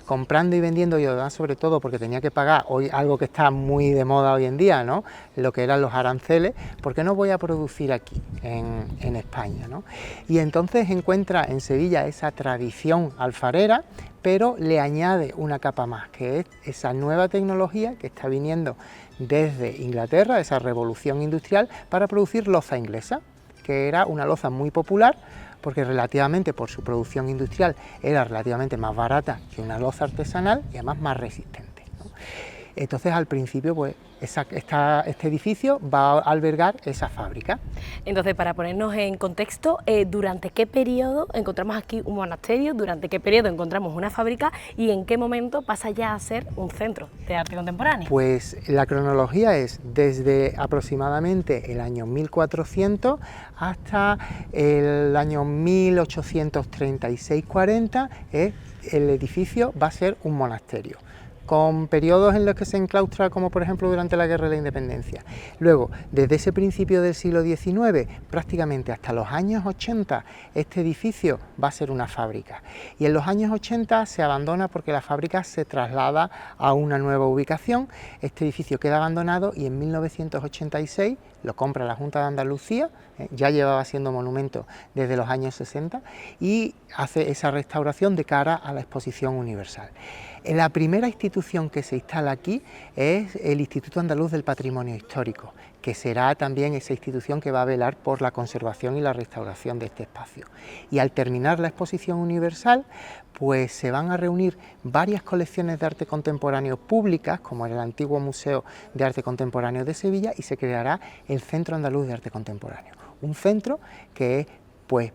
comprando y vendiendo, y además sobre todo porque tenía que pagar hoy algo que está muy de moda hoy en día, ¿no?, lo que eran los aranceles? ¿Por qué no voy a producir aquí en España, ¿no? Y entonces encuentra en Sevilla esa tradición alfarera, pero le añade una capa más, que es esa nueva tecnología que está viniendo desde Inglaterra, esa revolución industrial, para producir loza inglesa, que era una loza muy popular, porque relativamente por su producción industrial era relativamente más barata que una loza artesanal y además más resistente, ¿no? Entonces al principio pues este edificio va a albergar esa fábrica. Entonces, para ponernos en contexto, ¿durante qué periodo encontramos aquí un monasterio? ¿Durante qué periodo encontramos una fábrica? ¿Y en qué momento pasa ya a ser un centro de arte contemporáneo? Pues la cronología es desde aproximadamente el año 1400 hasta el año 1836-40, el edificio va a ser un monasterio, con periodos en los que se enclaustra, como por ejemplo durante la Guerra de la Independencia. Luego, desde ese principio del siglo XIX, prácticamente hasta los años 80, este edificio va a ser una fábrica. Y en los años 80 se abandona porque la fábrica se traslada a una nueva ubicación. Este edificio queda abandonado y en 1986 lo compra la Junta de Andalucía, ya llevaba siendo monumento desde los años 60, y hace esa restauración de cara a la Exposición Universal. La primera institución que se instala aquí es el Instituto Andaluz del Patrimonio Histórico, que será también esa institución que va a velar por la conservación y la restauración de este espacio. Y al terminar la Exposición Universal, pues se van a reunir varias colecciones de arte contemporáneo públicas, como el antiguo Museo de Arte Contemporáneo de Sevilla, y se creará el Centro Andaluz de Arte Contemporáneo. Un centro que es, pues,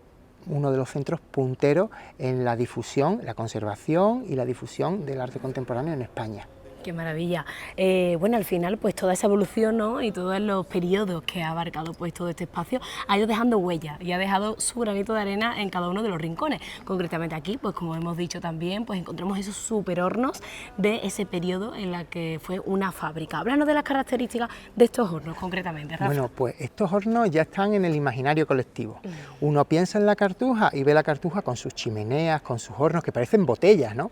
uno de los centros punteros en la difusión, la conservación y la difusión del arte contemporáneo en España. Qué maravilla. Bueno, al final, pues toda esa evolución, ¿no?, y todos los periodos que ha abarcado pues todo este espacio ha ido dejando huella y ha dejado su granito de arena en cada uno de los rincones. Concretamente aquí, pues como hemos dicho también, pues encontramos esos superhornos de ese periodo en la que fue una fábrica. Háblanos de las características de estos hornos concretamente, Rafa. Bueno, pues estos hornos ya están en el imaginario colectivo. Uno piensa en la Cartuja y ve la Cartuja con sus chimeneas, con sus hornos que parecen botellas, ¿no?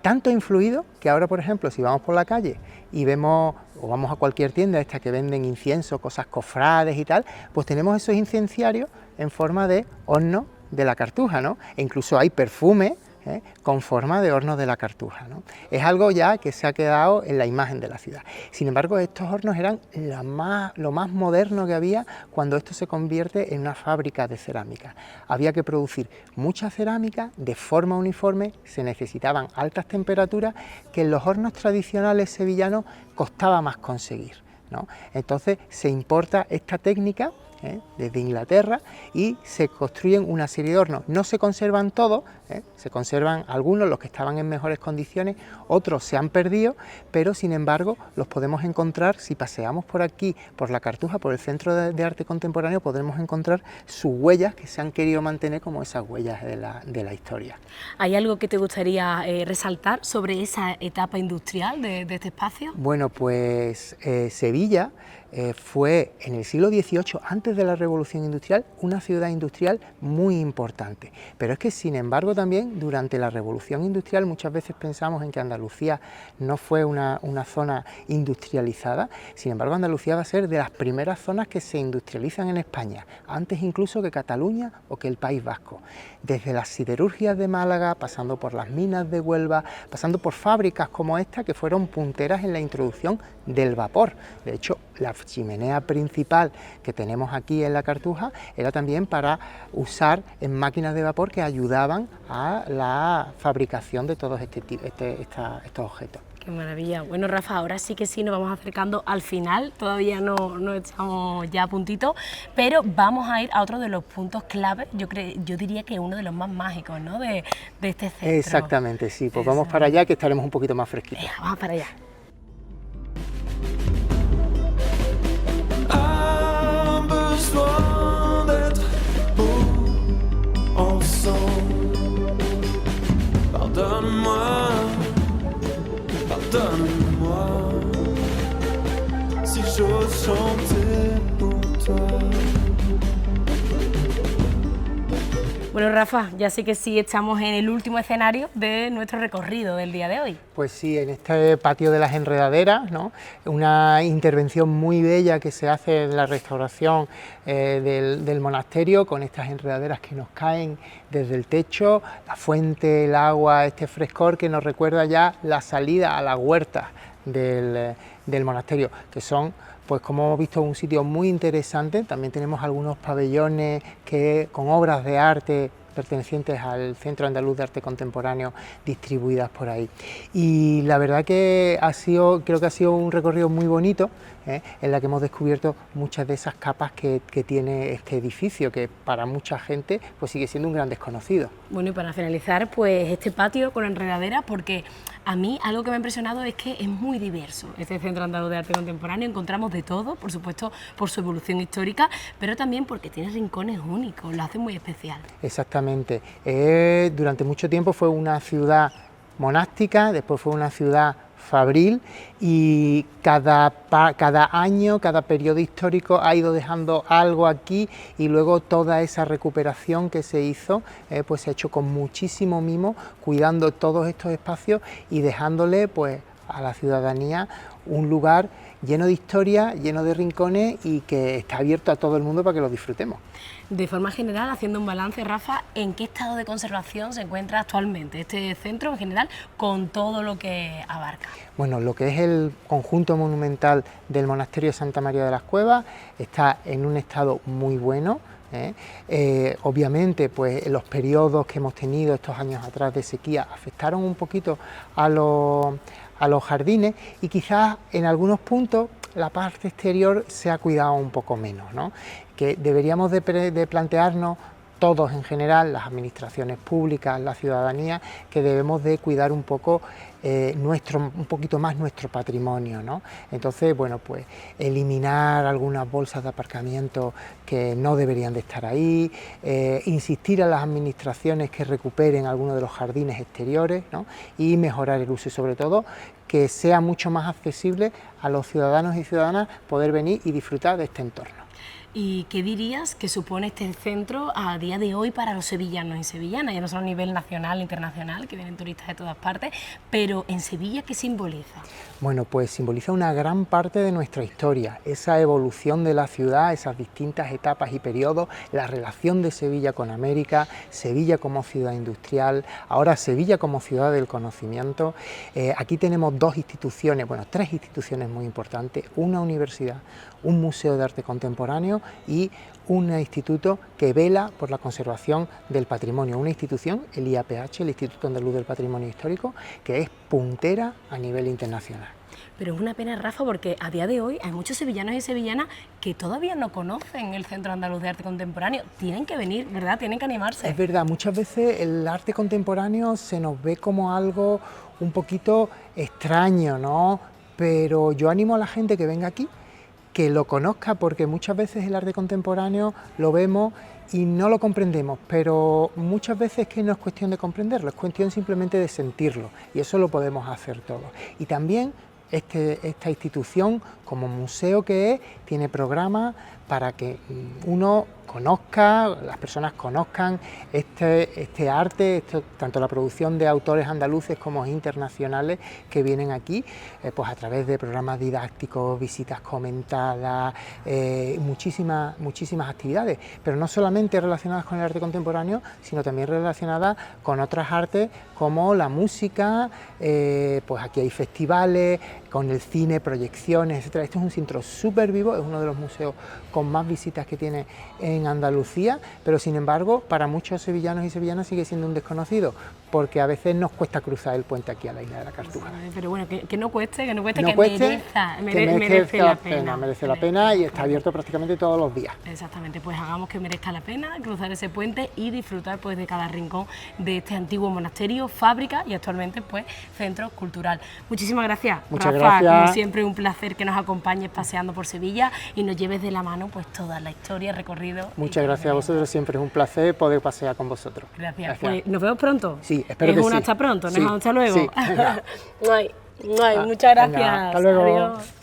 Tanto ha influido que ahora, por ejemplo, si vamos por la calle y vemos, o vamos a cualquier tienda esta que venden incienso, cosas cofrades y tal, pues tenemos esos incenciarios en forma de horno de la Cartuja, ¿no? E incluso hay perfume con forma de horno de la Cartuja, ¿no? Es algo ya que se ha quedado en la imagen de la ciudad. Sin embargo, estos hornos eran lo más moderno que había cuando esto se convierte en una fábrica de cerámica. Había que producir mucha cerámica de forma uniforme, se necesitaban altas temperaturas que en los hornos tradicionales sevillanos costaba más conseguir, ¿no? Entonces se importa esta técnica desde Inglaterra y se construyen una serie de hornos. No se conservan todos, se conservan algunos, los que estaban en mejores condiciones, otros se han perdido, pero sin embargo los podemos encontrar. Si paseamos por aquí, por la Cartuja, por el Centro de Arte Contemporáneo, podremos encontrar sus huellas que se han querido mantener como esas huellas de la historia. ¿Hay algo que te gustaría resaltar sobre esa etapa industrial de este espacio? Bueno, pues Sevilla fue en el siglo XVIII, antes de la Revolución Industrial, una ciudad industrial muy importante. Pero es que, sin embargo, también durante la Revolución Industrial muchas veces pensamos en que Andalucía no fue una zona industrializada. Sin embargo, Andalucía va a ser de las primeras zonas que se industrializan en España, antes incluso que Cataluña o que el País Vasco. Desde las siderurgias de Málaga, pasando por las minas de Huelva, pasando por fábricas como esta que fueron punteras en la introducción del vapor. De hecho, la chimenea principal que tenemos aquí en la Cartuja era también para usar en máquinas de vapor que ayudaban a la fabricación de todos estos objetos. Qué maravilla. Bueno, Rafa, ahora sí que sí nos vamos acercando al final, todavía no estamos ya a puntito, pero vamos a ir a otro de los puntos clave, yo diría que uno de los más mágicos, ¿no?, de este centro. Exactamente, sí, pues vamos para allá que estaremos un poquito más fresquitos. Venga, vamos para allá. Pardonne-moi si j'ose chanter pour toi. Bueno, Rafa, ya sé que sí estamos en el último escenario de nuestro recorrido del día de hoy. Pues sí, en este patio de las enredaderas, ¿no?, una intervención muy bella que se hace en la restauración del monasterio, con estas enredaderas que nos caen desde el techo, la fuente, el agua, este frescor que nos recuerda ya la salida a las huertas del monasterio, que son, pues como hemos visto, un sitio muy interesante. También tenemos algunos pabellones con obras de arte pertenecientes al Centro Andaluz de Arte Contemporáneo distribuidas por ahí. Y la verdad que creo que ha sido un recorrido muy bonito, en la que hemos descubierto muchas de esas capas que tiene este edificio, que para mucha gente pues sigue siendo un gran desconocido. Bueno, y para finalizar, pues este patio con enredaderas, porque a mí algo que me ha impresionado es que es muy diverso. Este Centro Andaluz de Arte Contemporáneo encontramos de todo, por supuesto por su evolución histórica, pero también porque tiene rincones únicos, lo hace muy especial. Exactamente. Durante mucho tiempo fue una ciudad monástica, después fue una ciudad fabril, y cada año, cada periodo histórico ha ido dejando algo aquí, y luego toda esa recuperación que se hizo pues se ha hecho con muchísimo mimo, cuidando todos estos espacios y dejándole pues a la ciudadanía un lugar lleno de historia, lleno de rincones y que está abierto a todo el mundo para que lo disfrutemos. De forma general, haciendo un balance, Rafa, ¿en qué estado de conservación se encuentra actualmente este centro en general, con todo lo que abarca? Bueno, lo que es el conjunto monumental del Monasterio de Santa María de las Cuevas está en un estado muy bueno. Obviamente, pues los periodos que hemos tenido estos años atrás de sequía afectaron un poquito a los jardines, y quizás en algunos puntos la parte exterior se ha cuidado un poco menos, ¿no? Que deberíamos de plantearnos todos en general, las administraciones públicas, la ciudadanía, que debemos de cuidar un poco un poquito más nuestro patrimonio, ¿no? Entonces, bueno, pues eliminar algunas bolsas de aparcamiento que no deberían de estar ahí, insistir a las administraciones que recuperen algunos de los jardines exteriores, ¿no?, y mejorar el uso, y sobre todo que sea mucho más accesible a los ciudadanos y ciudadanas poder venir y disfrutar de este entorno. ¿Y qué dirías que supone este centro a día de hoy para los sevillanos y sevillanas? Ya no solo a nivel nacional e internacional, que vienen turistas de todas partes, pero en Sevilla, ¿qué simboliza? Bueno, pues simboliza una gran parte de nuestra historia, esa evolución de la ciudad, esas distintas etapas y periodos, la relación de Sevilla con América, Sevilla como ciudad industrial, ahora Sevilla como ciudad del conocimiento. Aquí tenemos dos instituciones, bueno, tres instituciones muy importantes, una universidad, un museo de arte contemporáneo y un instituto que vela por la conservación del patrimonio, una institución, el IAPH, el Instituto Andaluz del Patrimonio Histórico, que es puntera a nivel internacional. Pero es una pena, Rafa, porque a día de hoy hay muchos sevillanos y sevillanas que todavía no conocen el Centro Andaluz de Arte Contemporáneo. Tienen que venir, ¿verdad? Tienen que animarse. Es verdad, muchas veces el arte contemporáneo se nos ve como algo un poquito extraño, ¿no? Pero yo animo a la gente que venga aquí, que lo conozca, porque muchas veces el arte contemporáneo lo vemos y no lo comprendemos, pero muchas veces que no es cuestión de comprenderlo, es cuestión simplemente de sentirlo, y eso lo podemos hacer todos. Y también esta institución, como museo que es, tiene programas para que uno conozca, las personas conozcan este arte, tanto la producción de autores andaluces como internacionales que vienen aquí, pues a través de programas didácticos, visitas comentadas, muchísimas actividades, pero no solamente relacionadas con el arte contemporáneo, sino también relacionadas con otras artes como la música, pues aquí hay festivales, con el cine, proyecciones, etc. Este es un centro súper vivo, es uno de los museos con más visitas que tiene en Andalucía, pero sin embargo para muchos sevillanos y sevillanas sigue siendo un desconocido, porque a veces nos cuesta cruzar el puente aquí a la isla de la Cartuja. Pero bueno, que no cueste, que merece la pena y está abierto prácticamente todos los días. Exactamente, pues hagamos que merezca la pena cruzar ese puente y disfrutar pues de cada rincón de este antiguo monasterio, fábrica y actualmente pues centro cultural. Muchísimas gracias, Muchas Rafa, gracias. como siempre un placer que nos acompañes paseando por Sevilla y nos lleves de la mano pues toda la historia, recorrido. Muchas gracias a vosotros, siempre es un placer poder pasear con vosotros. Gracias. Pues nos vemos pronto. Sí, espero que sí. Es un hasta pronto, Sí, hasta luego. sí. Muchas gracias. Venga, hasta luego. Adiós.